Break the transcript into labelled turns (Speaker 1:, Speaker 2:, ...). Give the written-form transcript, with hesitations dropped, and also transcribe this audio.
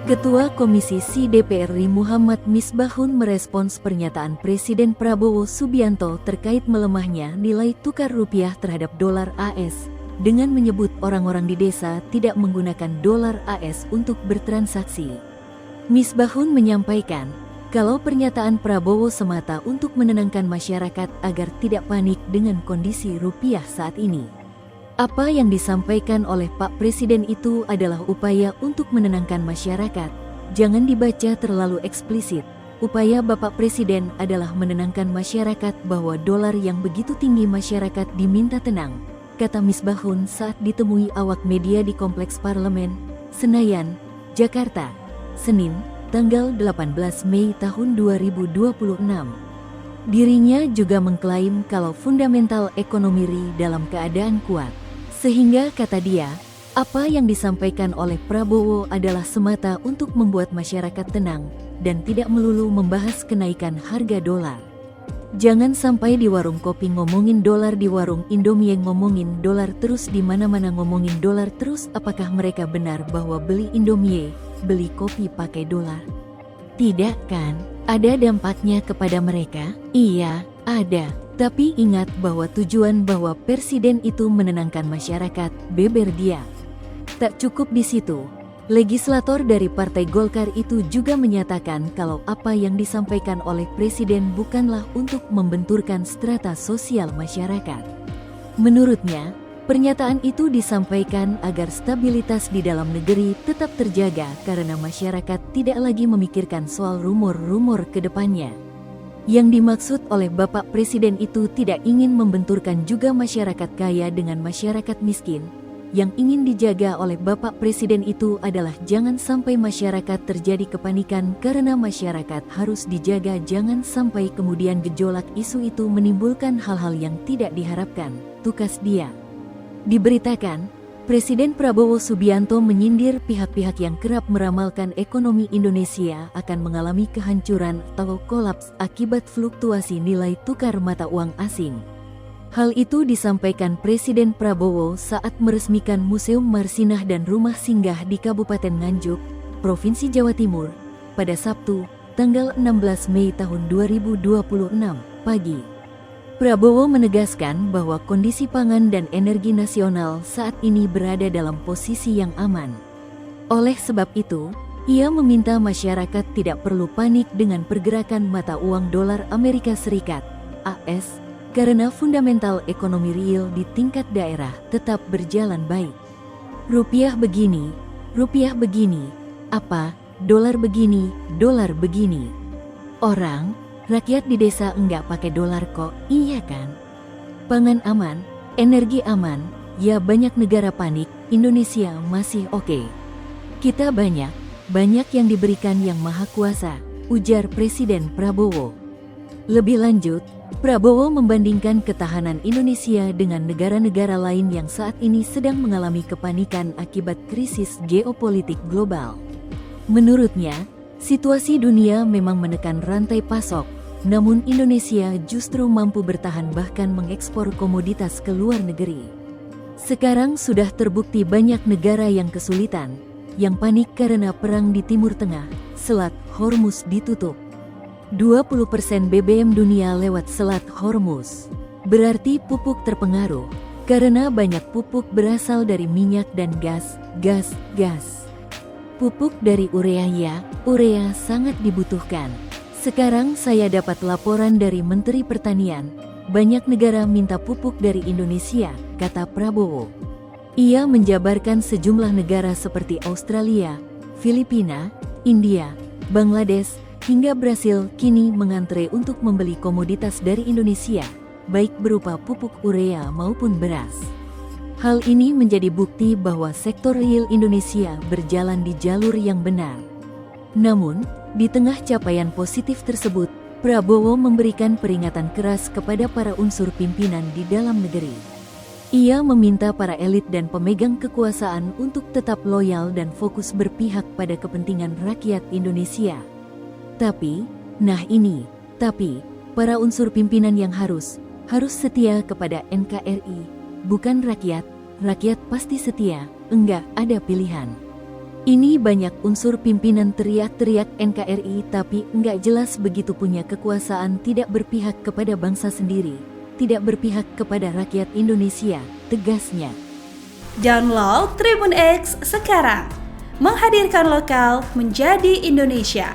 Speaker 1: Ketua Komisi C DPR RI Muhammad Misbahun merespons pernyataan Presiden Prabowo Subianto terkait melemahnya nilai tukar rupiah terhadap dolar AS dengan menyebut orang-orang di desa tidak menggunakan dolar AS untuk bertransaksi. Misbahun menyampaikan, kalau pernyataan Prabowo semata untuk menenangkan masyarakat agar tidak panik dengan kondisi rupiah saat ini. Apa yang disampaikan oleh Pak Presiden itu adalah upaya untuk menenangkan masyarakat. Jangan dibaca terlalu eksplisit. Upaya Bapak Presiden adalah menenangkan masyarakat bahwa dolar yang begitu tinggi masyarakat diminta tenang, kata Misbahun saat ditemui awak media di Kompleks Parlemen, Senayan, Jakarta, Senin, tanggal 18 Mei tahun 2026. Dirinya juga mengklaim kalau fundamental ekonomi RI dalam keadaan kuat. Sehingga kata dia, apa yang disampaikan oleh Prabowo adalah semata untuk membuat masyarakat tenang dan tidak melulu membahas kenaikan harga dolar. Jangan sampai di warung kopi ngomongin dolar, di warung Indomie ngomongin dolar terus, di mana-mana ngomongin dolar terus. Apakah mereka benar bahwa beli Indomie, beli kopi pakai dolar? Tidak kan? Ada dampaknya kepada mereka? Iya, ada. Tapi ingat bahwa tujuan bahwa Presiden itu menenangkan masyarakat, beber dia. Tak cukup di situ, legislator dari Partai Golkar itu juga menyatakan kalau apa yang disampaikan oleh Presiden bukanlah untuk membenturkan strata sosial masyarakat. Menurutnya, pernyataan itu disampaikan agar stabilitas di dalam negeri tetap terjaga karena masyarakat tidak lagi memikirkan soal rumor-rumor ke depannya. Yang dimaksud oleh Bapak Presiden itu tidak ingin membenturkan juga masyarakat kaya dengan masyarakat miskin. Yang ingin dijaga oleh Bapak Presiden itu adalah jangan sampai masyarakat terjadi kepanikan karena masyarakat harus dijaga, jangan sampai kemudian gejolak isu itu menimbulkan hal-hal yang tidak diharapkan, tukas dia. Diberitakan, Presiden Prabowo Subianto menyindir pihak-pihak yang kerap meramalkan ekonomi Indonesia akan mengalami kehancuran atau kolaps akibat fluktuasi nilai tukar mata uang asing. Hal itu disampaikan Presiden Prabowo saat meresmikan Museum Marsinah dan Rumah Singgah di Kabupaten Nganjuk, Provinsi Jawa Timur, pada Sabtu, tanggal 16 Mei tahun 2026, pagi. Prabowo menegaskan bahwa kondisi pangan dan energi nasional saat ini berada dalam posisi yang aman. Oleh sebab itu, ia meminta masyarakat tidak perlu panik dengan pergerakan mata uang dolar Amerika Serikat, AS, karena fundamental ekonomi real di tingkat daerah tetap berjalan baik. Rupiah begini, apa, dolar begini, dolar begini. Orang, rakyat di desa enggak pakai dolar kok, iya kan? Pangan aman, energi aman, ya banyak negara panik, Indonesia masih oke. Kita banyak yang diberikan Yang Maha Kuasa, ujar Presiden Prabowo. Lebih lanjut, Prabowo membandingkan ketahanan Indonesia dengan negara-negara lain yang saat ini sedang mengalami kepanikan akibat krisis geopolitik global. Menurutnya, situasi dunia memang menekan rantai pasok, namun Indonesia justru mampu bertahan bahkan mengekspor komoditas ke luar negeri. Sekarang sudah terbukti banyak negara yang kesulitan, yang panik karena perang di Timur Tengah, Selat Hormuz ditutup. 20% BBM dunia lewat Selat Hormuz. Berarti pupuk terpengaruh, karena banyak pupuk berasal dari minyak dan gas. Pupuk dari urea sangat dibutuhkan. Sekarang saya dapat laporan dari Menteri Pertanian, banyak negara minta pupuk dari Indonesia, kata Prabowo. Ia menjabarkan sejumlah negara seperti Australia, Filipina, India, Bangladesh, hingga Brasil kini mengantre untuk membeli komoditas dari Indonesia, baik berupa pupuk urea maupun beras. Hal ini menjadi bukti bahwa sektor real Indonesia berjalan di jalur yang benar. Namun, di tengah capaian positif tersebut, Prabowo memberikan peringatan keras kepada para unsur pimpinan di dalam negeri. Ia meminta para elit dan pemegang kekuasaan untuk tetap loyal dan fokus berpihak pada kepentingan rakyat Indonesia. Tapi, para unsur pimpinan yang harus setia kepada NKRI, bukan rakyat pasti setia, enggak ada pilihan. Ini banyak unsur pimpinan teriak-teriak NKRI tapi nggak jelas begitu punya kekuasaan tidak berpihak kepada bangsa sendiri, tidak berpihak kepada rakyat Indonesia, tegasnya.
Speaker 2: Download Tribun X sekarang, menghadirkan lokal menjadi Indonesia.